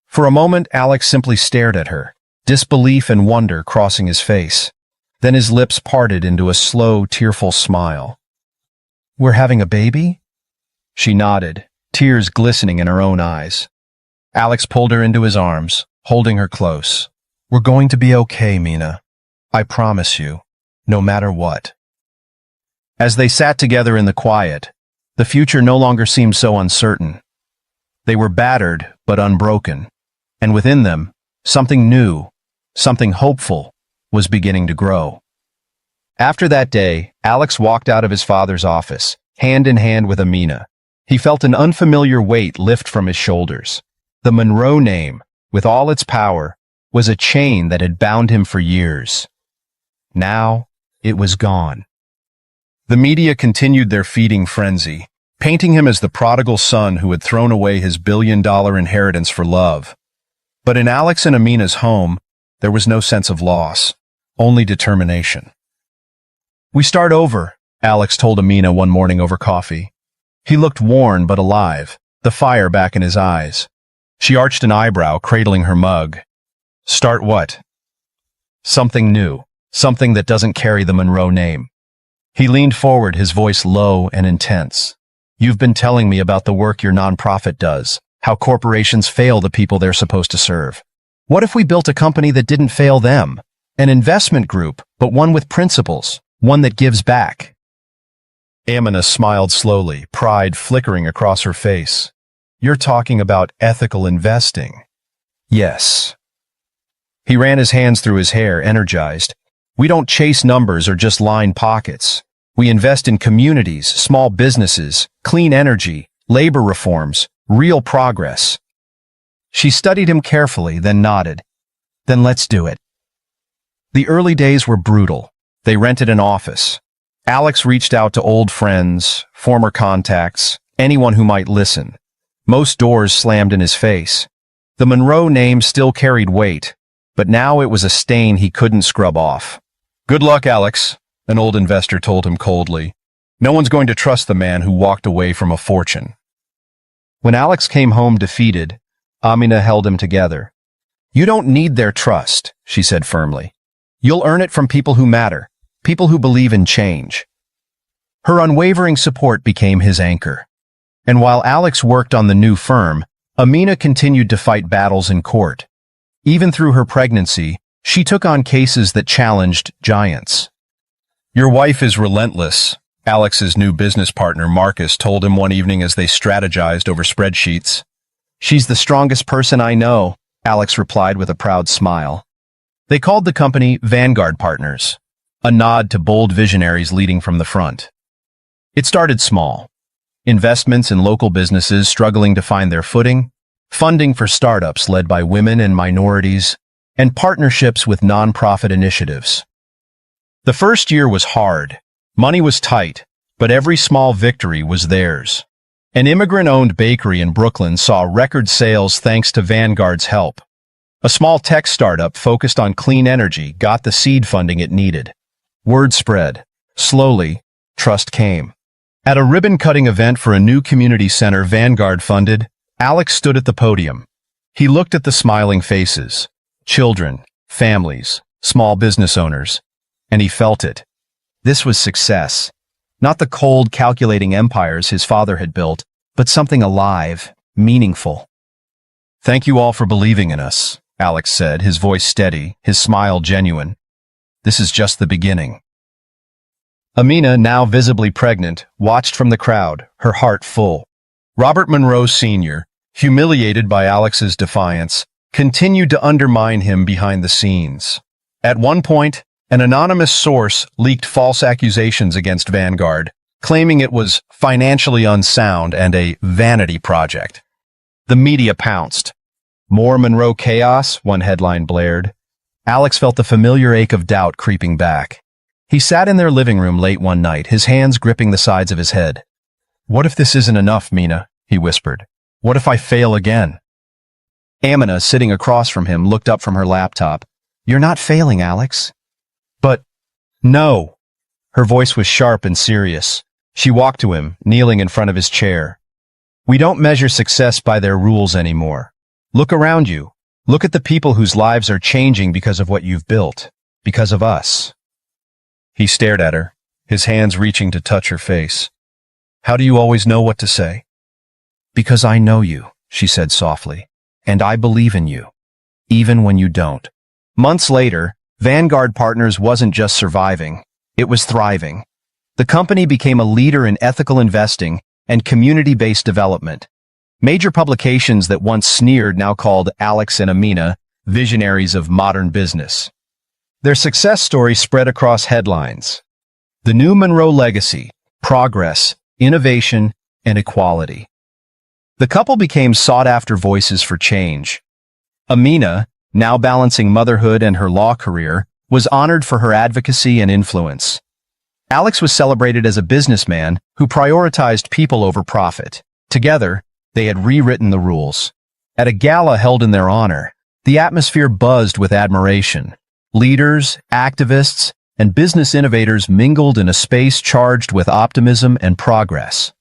For a moment, Alex simply stared at her, disbelief and wonder crossing his face. Then his lips parted into a slow, tearful smile. We're having a baby? She nodded, tears glistening in her own eyes. Alex pulled her into his arms, holding her close. We're going to be okay, Mina. I promise you, no matter what. As they sat together in the quiet, the future no longer seemed so uncertain. They were battered but unbroken, and within them, something new, something hopeful, was beginning to grow. After that day, Alex walked out of his father's office, hand in hand with Amina. He felt an unfamiliar weight lift from his shoulders. The Monroe name, with all its power, was a chain that had bound him for years. Now, it was gone. The media continued their feeding frenzy, painting him as the prodigal son who had thrown away his billion-dollar inheritance for love. But in Alex and Amina's home, there was no sense of loss, only determination. We start over, Alex told Amina one morning over coffee. He looked worn but alive, the fire back in his eyes. She arched an eyebrow, cradling her mug. Start what? Something new, something that doesn't carry the Monroe name. He leaned forward, his voice low and intense. You've been telling me about the work your nonprofit does, how corporations fail the people they're supposed to serve. What if we built a company that didn't fail them? An investment group, but one with principles, one that gives back. Amina smiled slowly, pride flickering across her face. You're talking about ethical investing. Yes. He ran his hands through his hair, energized. We don't chase numbers or just line pockets. We invest in communities, small businesses, clean energy, labor reforms, real progress. She studied him carefully, then nodded. Then let's do it. The early days were brutal. They rented an office. Alex reached out to old friends, former contacts, anyone who might listen. Most doors slammed in his face. The Monroe name still carried weight, but now it was a stain he couldn't scrub off. Good luck, Alex, an old investor told him coldly. No one's going to trust the man who walked away from a fortune. When Alex came home defeated, Amina held him together. You don't need their trust, she said firmly. You'll earn it from people who matter, people who believe in change. Her unwavering support became his anchor. And while Alex worked on the new firm, Amina continued to fight battles in court. Even through her pregnancy, she took on cases that challenged giants. Your wife is relentless, Alex's new business partner Marcus told him one evening as they strategized over spreadsheets. She's the strongest person I know, Alex replied with a proud smile. They called the company Vanguard Partners, a nod to bold visionaries leading from the front. It started small. Investments in local businesses struggling to find their footing, funding for startups led by women and minorities, and partnerships with nonprofit initiatives. The first year was hard. Money was tight, but every small victory was theirs. An immigrant-owned bakery in Brooklyn saw record sales thanks to Vanguard's help. A small tech startup focused on clean energy got the seed funding it needed. Word spread. Slowly, trust came. At a ribbon-cutting event for a new community center Vanguard funded, Alex stood at the podium. He looked at the smiling faces. Children, families, small business owners, and he felt it. This was success. Not the cold, calculating empires his father had built, but something alive, meaningful. Thank you all for believing in us, Alex said, his voice steady, his smile genuine. This is just the beginning. Amina, now visibly pregnant, watched from the crowd, her heart full. Robert Monroe Sr., humiliated by Alex's defiance, continued to undermine him behind the scenes. At one point, an anonymous source leaked false accusations against Vanguard, claiming it was financially unsound and a vanity project. The media pounced. More Monroe chaos, one headline blared. Alex felt the familiar ache of doubt creeping back. He sat in their living room late one night, his hands gripping the sides of his head. What if this isn't enough, Mina? He whispered. What if I fail again? Amina, sitting across from him, looked up from her laptop. You're not failing, Alex. But, no. Her voice was sharp and serious. She walked to him, kneeling in front of his chair. We don't measure success by their rules anymore. Look around you. Look at the people whose lives are changing because of what you've built. Because of us. He stared at her, his hands reaching to touch her face. How do you always know what to say? Because I know you, she said softly, and I believe in you, even when you don't. Months later, Vanguard Partners wasn't just surviving, it was thriving. The company became a leader in ethical investing and community-based development. Major publications that once sneered now called Alex and Amina visionaries of modern business. Their success story spread across headlines. The new Monroe legacy, progress, innovation, and equality. The couple became sought-after voices for change. Amina, now balancing motherhood and her law career, was honored for her advocacy and influence. Alex was celebrated as a businessman who prioritized people over profit. Together, they had rewritten the rules. At a gala held in their honor, the atmosphere buzzed with admiration. Leaders, activists, and business innovators mingled in a space charged with optimism and progress.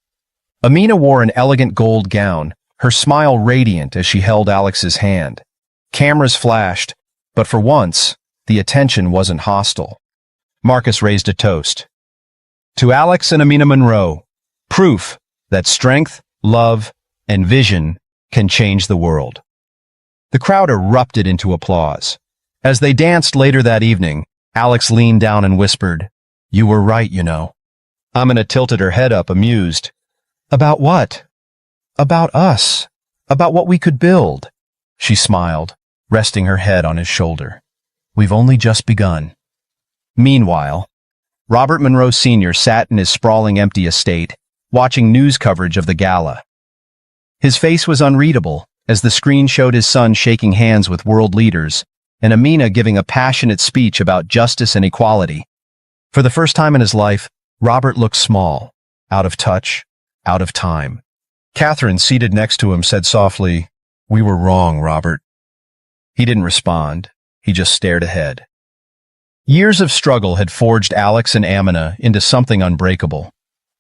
Amina wore an elegant gold gown, her smile radiant as she held Alex's hand. Cameras flashed, but for once, the attention wasn't hostile. Marcus raised a toast. To Alex and Amina Monroe, proof that strength, love, and vision can change the world. The crowd erupted into applause. As they danced later that evening, Alex leaned down and whispered, "You were right, you know." Amina tilted her head up, amused. "About what?" "About us. About what we could build." She smiled, resting her head on his shoulder. "We've only just begun." Meanwhile, Robert Monroe Sr. sat in his sprawling empty estate, watching news coverage of the gala. His face was unreadable, as the screen showed his son shaking hands with world leaders, and Amina giving a passionate speech about justice and equality. For the first time in his life, Robert looked small, out of touch, out of time. Catherine, seated next to him, said softly, "We were wrong, Robert." He didn't respond. He just stared ahead. Years of struggle had forged Alex and Amina into something unbreakable.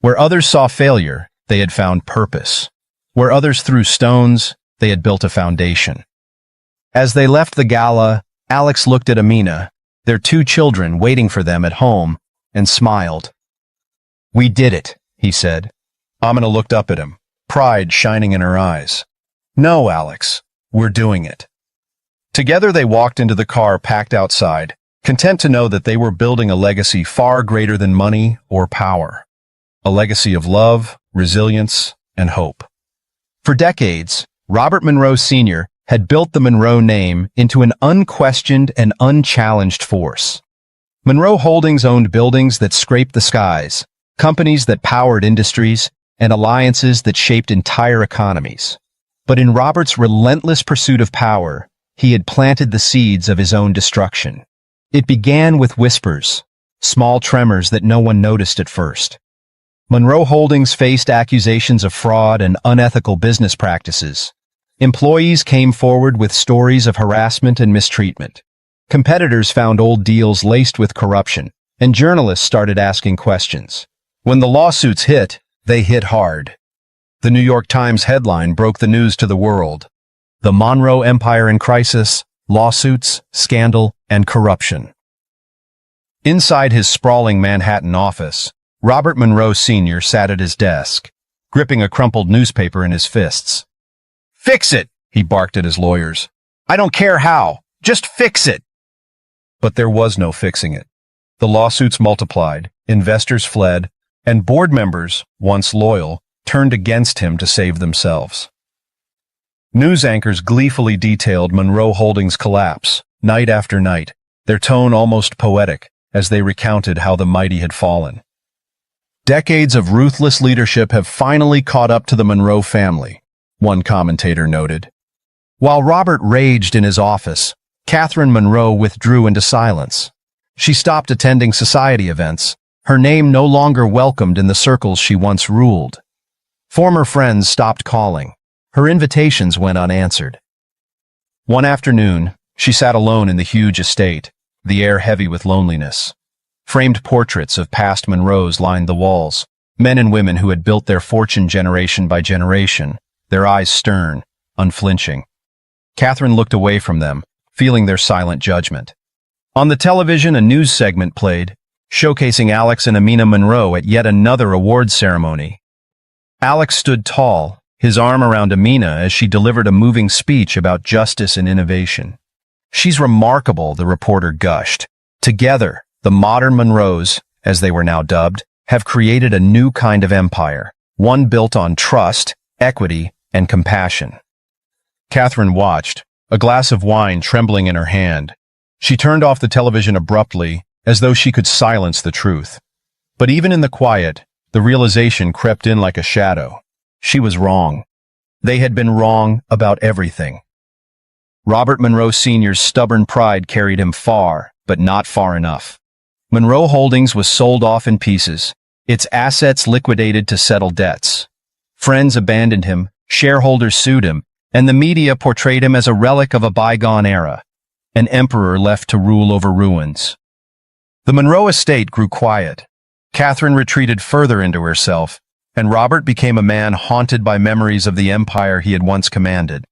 Where others saw failure, they had found purpose. Where others threw stones, they had built a foundation. As they left the gala, Alex looked at Amina, their 2 children waiting for them at home, and smiled. "We did it," he said. Amina looked up at him, pride shining in her eyes. "No, Alex, we're doing it." Together they walked into the car packed outside, content to know that they were building a legacy far greater than money or power. A legacy of love, resilience, and hope. For decades, Robert Monroe Sr. had built the Monroe name into an unquestioned and unchallenged force. Monroe Holdings owned buildings that scraped the skies, companies that powered industries, and alliances that shaped entire economies. But in Robert's relentless pursuit of power, he had planted the seeds of his own destruction. It began with whispers, small tremors that no one noticed at first. Monroe Holdings faced accusations of fraud and unethical business practices. Employees came forward with stories of harassment and mistreatment. Competitors found old deals laced with corruption, and journalists started asking questions. When the lawsuits hit, they hit hard. The New York Times headline broke the news to the world. "The Monroe Empire in Crisis, Lawsuits, Scandal, and Corruption." Inside his sprawling Manhattan office, Robert Monroe Sr. sat at his desk, gripping a crumpled newspaper in his fists. "Fix it!" he barked at his lawyers. "I don't care how. Just fix it!" But there was no fixing it. The lawsuits multiplied, investors fled, and board members, once loyal, turned against him to save themselves. News anchors gleefully detailed Monroe Holdings' collapse, night after night, their tone almost poetic, as they recounted how the mighty had fallen. "Decades of ruthless leadership have finally caught up to the Monroe family," one commentator noted. While Robert raged in his office, Catherine Monroe withdrew into silence. She stopped attending society events, her name no longer welcomed in the circles she once ruled. Former friends stopped calling. Her invitations went unanswered. One afternoon, she sat alone in the huge estate, the air heavy with loneliness. Framed portraits of past Monroes lined the walls, men and women who had built their fortune generation by generation, their eyes stern, unflinching. Catherine looked away from them, feeling their silent judgment. On the television, a news segment played, showcasing Alex and Amina Monroe at yet another awards ceremony. Alex stood tall, his arm around Amina as she delivered a moving speech about justice and innovation. "She's remarkable," the reporter gushed. "Together, the modern Monroes, as they were now dubbed, have created a new kind of empire, one built on trust, equity, and compassion." Catherine watched, a glass of wine trembling in her hand. She turned off the television abruptly, as though she could silence the truth. But even in the quiet, the realization crept in like a shadow. She was wrong. They had been wrong about everything. Robert Monroe Sr.'s stubborn pride carried him far, but not far enough. Monroe Holdings was sold off in pieces, its assets liquidated to settle debts. Friends abandoned him, shareholders sued him, and the media portrayed him as a relic of a bygone era, an emperor left to rule over ruins. The Monroe estate grew quiet. Catherine retreated further into herself, and Robert became a man haunted by memories of the empire he had once commanded.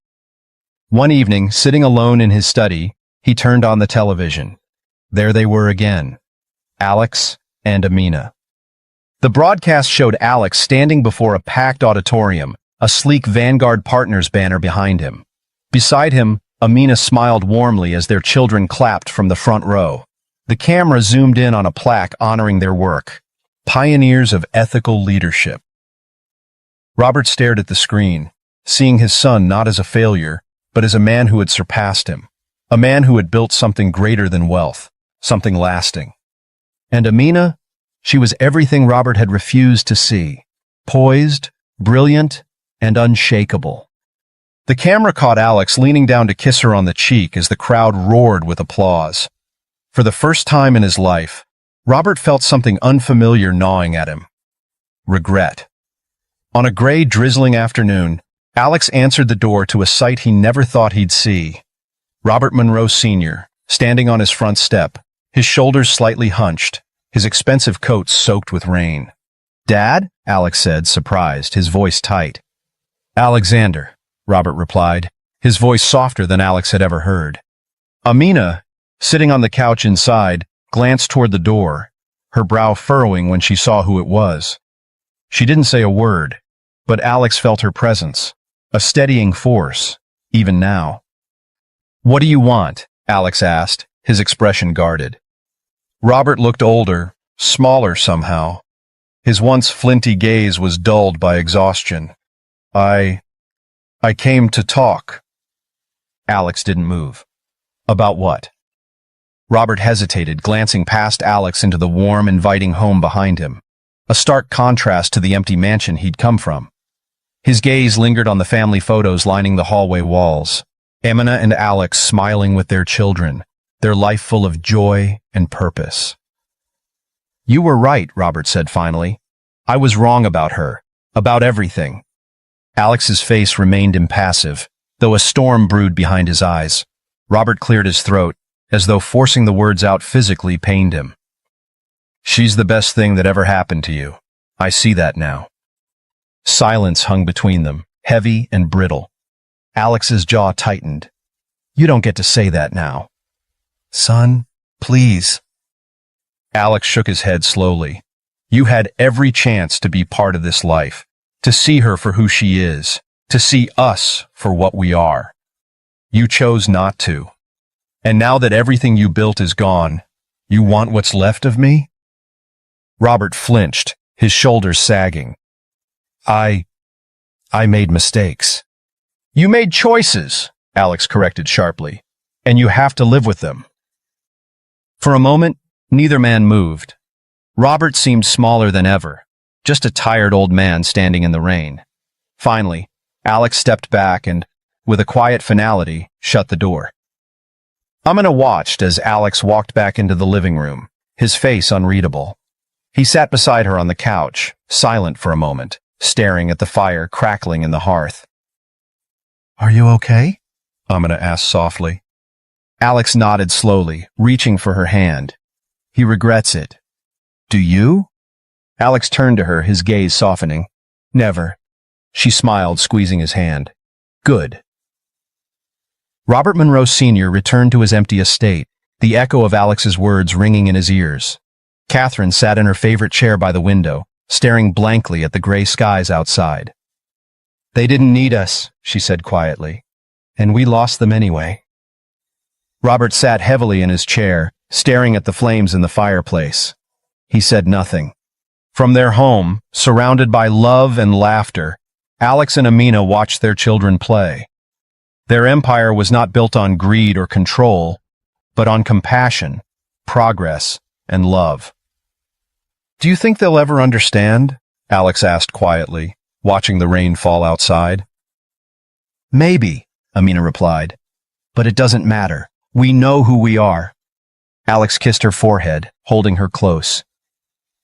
One evening, sitting alone in his study, he turned on the television. There they were again, Alex and Amina. The broadcast showed Alex standing before a packed auditorium, a sleek Vanguard Partners banner behind him. Beside him, Amina smiled warmly as their children clapped from the front row. The camera zoomed in on a plaque honoring their work. Pioneers of ethical leadership. Robert stared at the screen, seeing his son not as a failure, but as a man who had surpassed him. A man who had built something greater than wealth, something lasting. And Amina? She was everything Robert had refused to see. Poised, brilliant, and unshakable. The camera caught Alex leaning down to kiss her on the cheek as the crowd roared with applause. For the first time in his life, Robert felt something unfamiliar gnawing at him. Regret. On a gray, drizzling afternoon, Alex answered the door to a sight he never thought he'd see. Robert Monroe Sr., standing on his front step, his shoulders slightly hunched, his expensive coat soaked with rain. "Dad?" Alex said, surprised, his voice tight. "Alexander," Robert replied, his voice softer than Alex had ever heard. Amina, sitting on the couch inside, glanced toward the door, her brow furrowing when she saw who it was. She didn't say a word, but Alex felt her presence, a steadying force, even now. "What do you want?" Alex asked, his expression guarded. Robert looked older, smaller somehow. His once flinty gaze was dulled by exhaustion. I came to talk." Alex didn't move. "About what?" Robert hesitated, glancing past Alex into the warm, inviting home behind him, a stark contrast to the empty mansion he'd come from. His gaze lingered on the family photos lining the hallway walls, Amina and Alex smiling with their children, their life full of joy and purpose. "You were right," Robert said finally. "I was wrong about her, about everything." Alex's face remained impassive, though a storm brewed behind his eyes. Robert cleared his throat, as though forcing the words out physically pained him. "She's the best thing that ever happened to you. I see that now." Silence hung between them, heavy and brittle. Alex's jaw tightened. "You don't get to say that now." "Son, please." Alex shook his head slowly. "You had every chance to be part of this life, to see her for who she is, to see us for what we are. You chose not to. And now that everything you built is gone, you want what's left of me?" Robert flinched, his shoulders sagging. I made mistakes." "You made choices," Alex corrected sharply, "and you have to live with them." For a moment, neither man moved. Robert seemed smaller than ever, just a tired old man standing in the rain. Finally, Alex stepped back and, with a quiet finality, shut the door. Amina watched as Alex walked back into the living room, his face unreadable. He sat beside her on the couch, silent for a moment, staring at the fire crackling in the hearth. "Are you okay?" Amina asked softly. Alex nodded slowly, reaching for her hand. "He regrets it." "Do you?" Alex turned to her, his gaze softening. "Never." She smiled, squeezing his hand. "Good." Robert Monroe Sr. returned to his empty estate, the echo of Alex's words ringing in his ears. Catherine sat in her favorite chair by the window, staring blankly at the gray skies outside. "They didn't need us," she said quietly, "and we lost them anyway." Robert sat heavily in his chair, staring at the flames in the fireplace. He said nothing. From their home, surrounded by love and laughter, Alex and Amina watched their children play. Their empire was not built on greed or control, but on compassion, progress, and love. "Do you think they'll ever understand?" Alex asked quietly, watching the rain fall outside. "Maybe," Amina replied, "but it doesn't matter. We know who we are." Alex kissed her forehead, holding her close.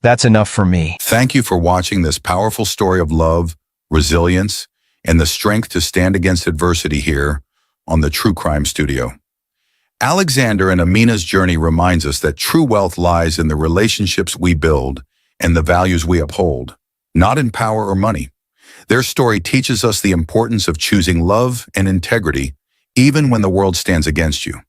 "That's enough for me." Thank you for watching this powerful story of love, resilience, and the strength to stand against adversity here on the True Crime Studio. Alexander and Amina's journey reminds us that true wealth lies in the relationships we build and the values we uphold, not in power or money. Their story teaches us the importance of choosing love and integrity, even when the world stands against you.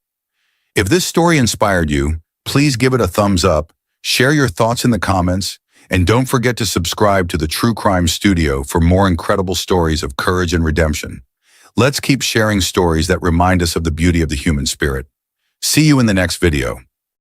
If this story inspired you, please give it a thumbs up, share your thoughts in the comments, And don't forget to subscribe to the True Crime Studio for more incredible stories of courage and redemption. Let's keep sharing stories that remind us of the beauty of the human spirit. See you in the next video.